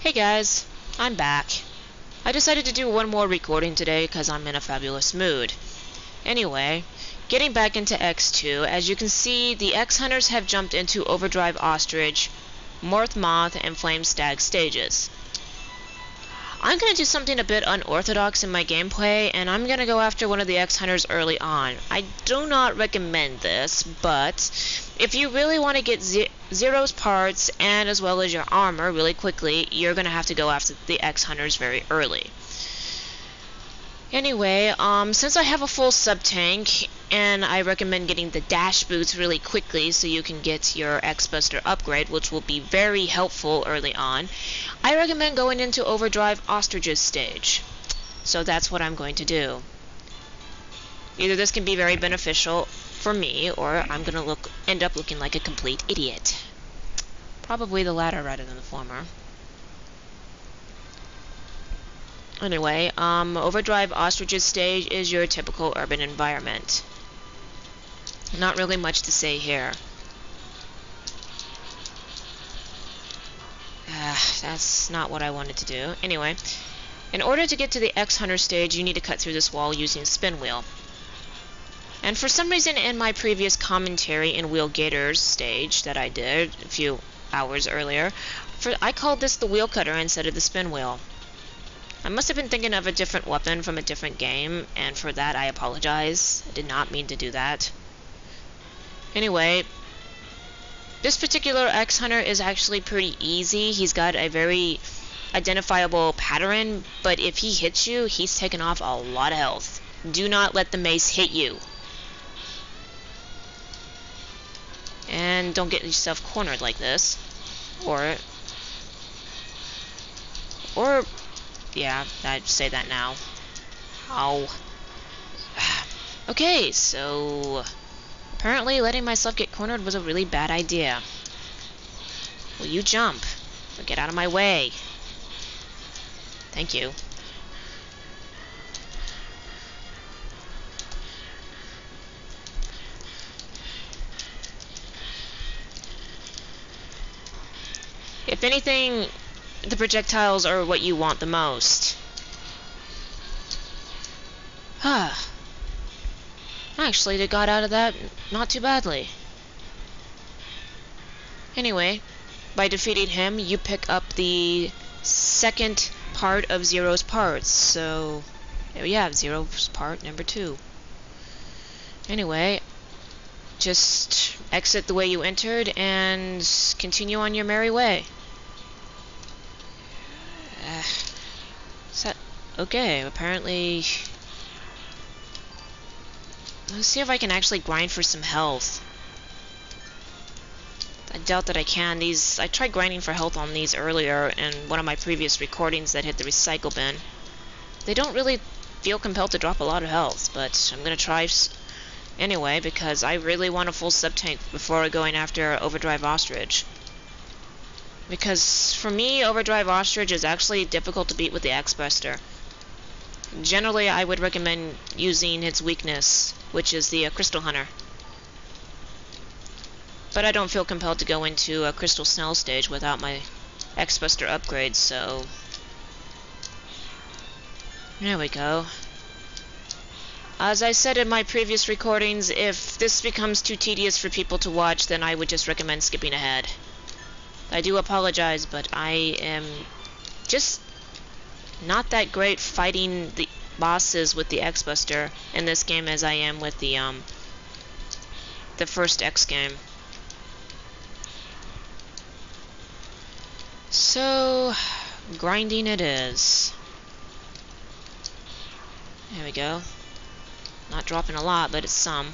Hey guys, I'm back. I decided to do one more recording today because I'm in a fabulous mood. Anyway, getting back into X2, as you can see, the X-Hunters have jumped into Overdrive Ostrich, Moth, and Flame Stag stages. I'm going to do something a bit unorthodox in my gameplay, and I'm going to go after one of the X-Hunters early on. I do not recommend this, but if you really want to get Zero's parts and as well as your armor really quickly, you're going to have to go after the X-Hunters very early. Anyway, since I have a full sub-tank, and I recommend getting the dash boots really quickly so you can get your X-Buster upgrade, which will be very helpful early on, I recommend going into Overdrive Ostrich's stage. So that's what I'm going to do. Either this can be very beneficial for me, or I'm going to end up looking like a complete idiot. Probably the latter rather than the former. Anyway, Overdrive Ostrich's stage is your typical urban environment. Not really much to say here. That's not what I wanted to do. Anyway, in order to get to the X-Hunter stage, you need to cut through this wall using spin wheel. And for some reason in my previous commentary in Wheel Gator's stage that I did a few hours earlier, I called this the wheel cutter instead of the spin wheel. I must have been thinking of a different weapon from a different game, and for that I apologize. I did not mean to do that. Anyway, this particular X-Hunter is actually pretty easy. He's got a very identifiable pattern, but if he hits you, he's taken off a lot of health. Do not let the mace hit you. And don't get yourself cornered like this. Or yeah, I'd say that now. Ow. Okay, so apparently letting myself get cornered was a really bad idea. Will you jump? Or get out of my way? Thank you. If anything, the projectiles are what you want the most. Actually, they got out of that not too badly. Anyway, by defeating him, you pick up the second part of Zero's parts. So, there we have Zero's part number 2. Anyway, just exit the way you entered and continue on your merry way. Okay, apparently. Let's see if I can actually grind for some health. I doubt that I can. I tried grinding for health on these earlier in one of my previous recordings that hit the recycle bin. They don't really feel compelled to drop a lot of health, but I'm gonna try anyway because I really want a full sub-tank before going after Overdrive Ostrich. Because for me, Overdrive Ostrich is actually difficult to beat with the X-Buster. Generally, I would recommend using its weakness, which is the Crystal Hunter. But I don't feel compelled to go into a Crystal Snell stage without my X-Buster upgrade, so there we go. As I said in my previous recordings, if this becomes too tedious for people to watch, then I would just recommend skipping ahead. I do apologize, but I am just not that great fighting the bosses with the X-Buster in this game as I am with the first X game. So, grinding it is. There we go. Not dropping a lot, but it's some.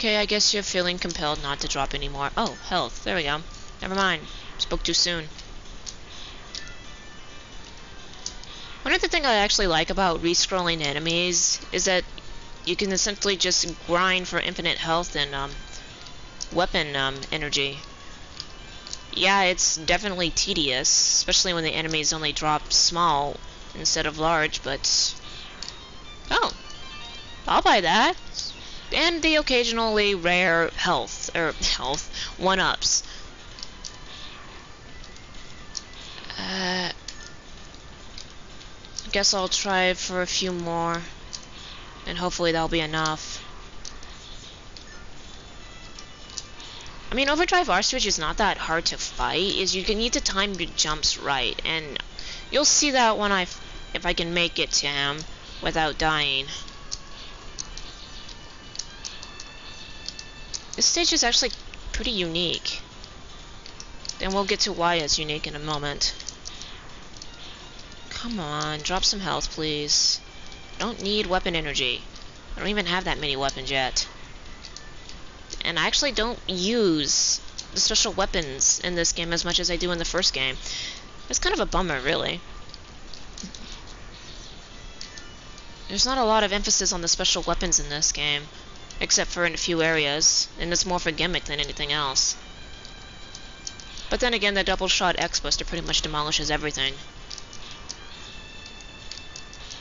Okay, I guess you're feeling compelled not to drop anymore. Oh, health. There we go. Never mind. Spoke too soon. One of the things I actually like about re-scrolling enemies is that you can essentially just grind for infinite health and weapon energy. Yeah, it's definitely tedious, especially when the enemies only drop small instead of large, but... Oh, I'll buy that. And the occasionally rare health 1-ups. Guess I'll try for a few more, and hopefully that'll be enough. I mean, Overdrive Ostrich is not that hard to fight. You can need to time your jumps right, and you'll see that when if I can make it to him without dying. This stage is actually pretty unique, and we'll get to why it's unique in a moment. Come on, drop some health, please. Don't need weapon energy. I don't even have that many weapons yet. And I actually don't use the special weapons in this game as much as I do in the first game. It's kind of a bummer, really. There's not a lot of emphasis on the special weapons in this game, except for in a few areas, and it's more for gimmick than anything else. But then again, the double shot X-Buster pretty much demolishes everything.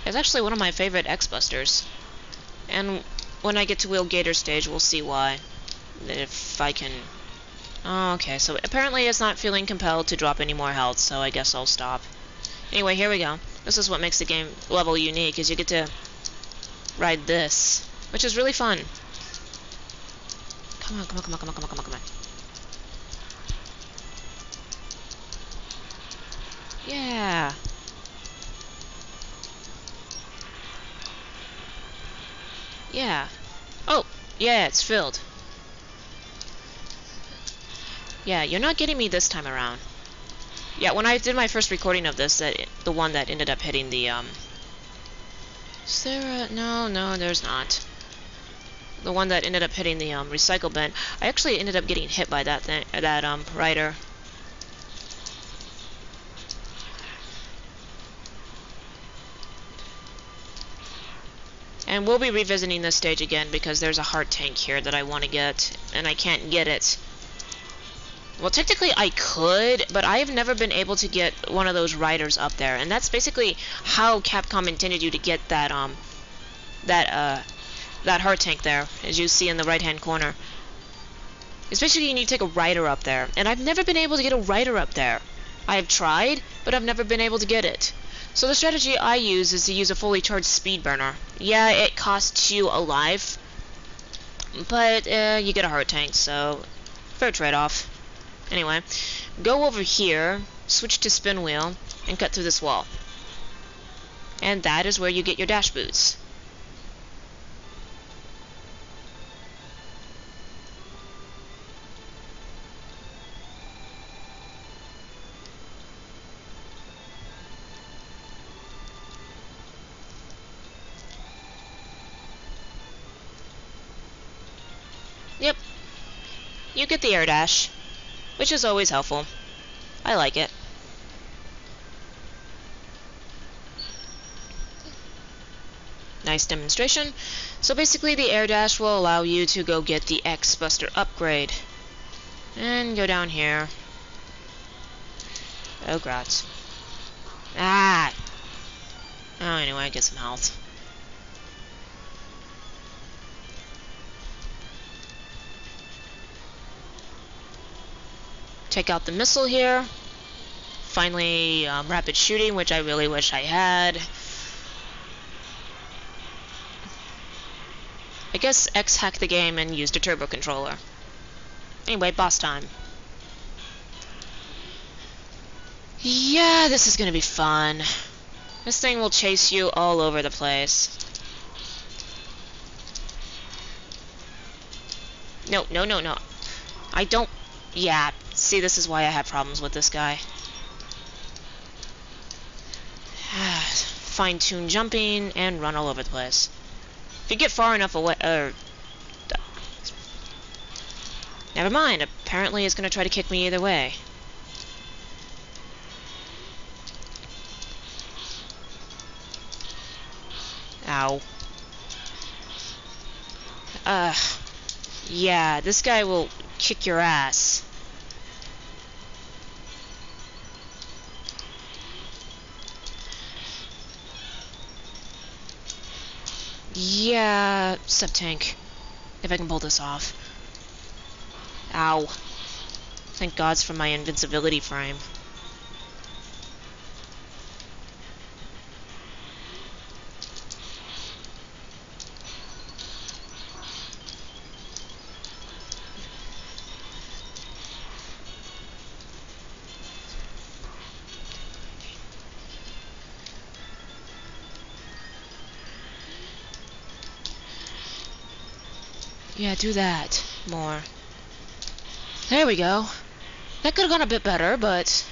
It's actually one of my favorite X-Busters. And when I get to Wheel Gator stage, we'll see why. If I can... Oh, okay, so apparently it's not feeling compelled to drop any more health, so I guess I'll stop. Anyway, here we go. This is what makes the game level unique, is you get to ride this, which is really fun. Come on, come on, come on, come on, come on, come on, come on. Yeah. Yeah. Oh, yeah, it's filled. Yeah, you're not getting me this time around. Yeah, when I did my first recording of this, the one that ended up hitting the, Is there a... No, there's not. The one that ended up hitting the, recycle bin, I actually ended up getting hit by that thing, rider. And we'll be revisiting this stage again because there's a heart tank here that I want to get, and I can't get it. Well, technically I could, but I have never been able to get one of those riders up there, and that's basically how Capcom intended you to get that heart tank there, as you see in the right-hand corner. Especially you need to take a rider up there, and I've never been able to get a rider up there. I have tried, but I've never been able to get it. So the strategy I use is to use a fully charged speed burner. Yeah, it costs you a life, but you get a heart tank, so fair trade-off. Anyway, go over here, switch to spin wheel, and cut through this wall. And that is where you get your dash boots. Yep, you get the air dash, which is always helpful. I like it. Nice demonstration. So basically the air dash will allow you to go get the X-Buster upgrade. And go down here. Oh, grats. Ah! Oh, anyway, get some health. Take out the missile here. Finally, rapid shooting, which I really wish I had. I guess X hacked the game and used a turbo controller. Anyway, boss time. Yeah, this is gonna be fun. This thing will chase you all over the place. No. I don't... Yeah, see, this is why I have problems with this guy. Fine-tune jumping and run all over the place. If you get far enough away... Never mind, apparently it's going to try to kick me either way. Ow. Yeah, this guy will kick your ass. Yeah, sub-tank. If I can pull this off. Ow. Thank gods for my invincibility frame. Yeah, do that more. There we go. That could have gone a bit better, but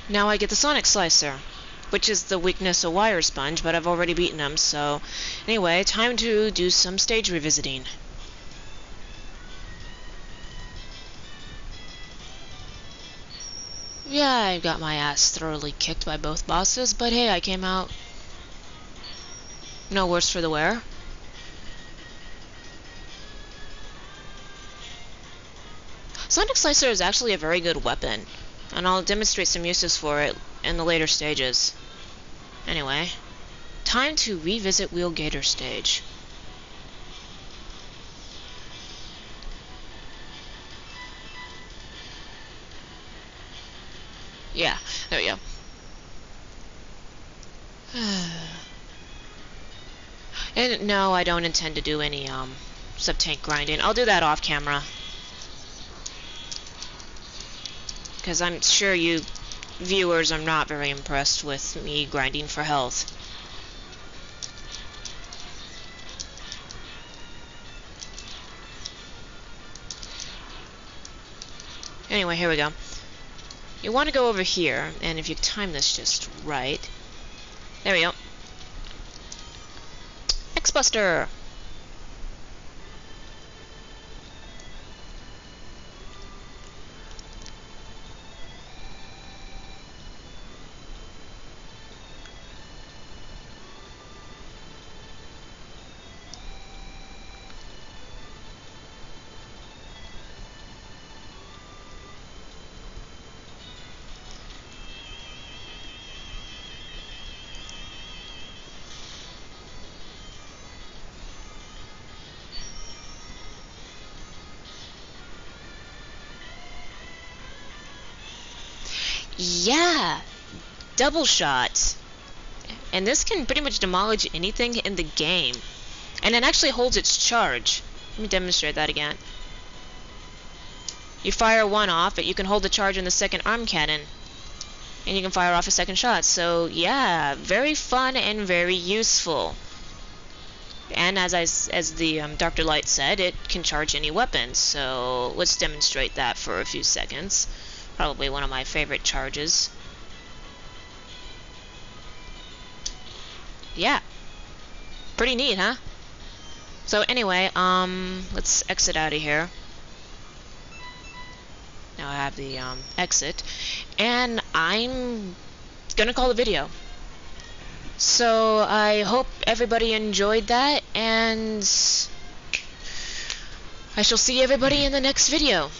now I get the Sonic Slicer, which is the weakness of Wire Sponge, but I've already beaten him, so anyway, time to do some stage revisiting. Yeah, I got my ass thoroughly kicked by both bosses, but hey, I came out no worse for the wear. Sonic Slicer is actually a very good weapon, and I'll demonstrate some uses for it in the later stages. Anyway, time to revisit Wheel Gator stage. Yeah, there we go. And no, I don't intend to do any sub-tank grinding. I'll do that off camera. Because I'm sure you viewers are not very impressed with me grinding for health. Anyway, here we go. You want to go over here, and if you time this just right... There we go. X-Buster! Yeah! Double shot! And this can pretty much demolish anything in the game. And it actually holds its charge. Let me demonstrate that again. You fire one off, but you can hold the charge in the second arm cannon. And you can fire off a second shot. So, yeah, very fun and very useful. And as the Dr. Light said, it can charge any weapon. So, let's demonstrate that for a few seconds. Probably one of my favorite charges. Yeah. Pretty neat, huh? So anyway, let's exit out of here. Now I have the exit. And I'm gonna call the video. So I hope everybody enjoyed that, and I shall see everybody in the next video.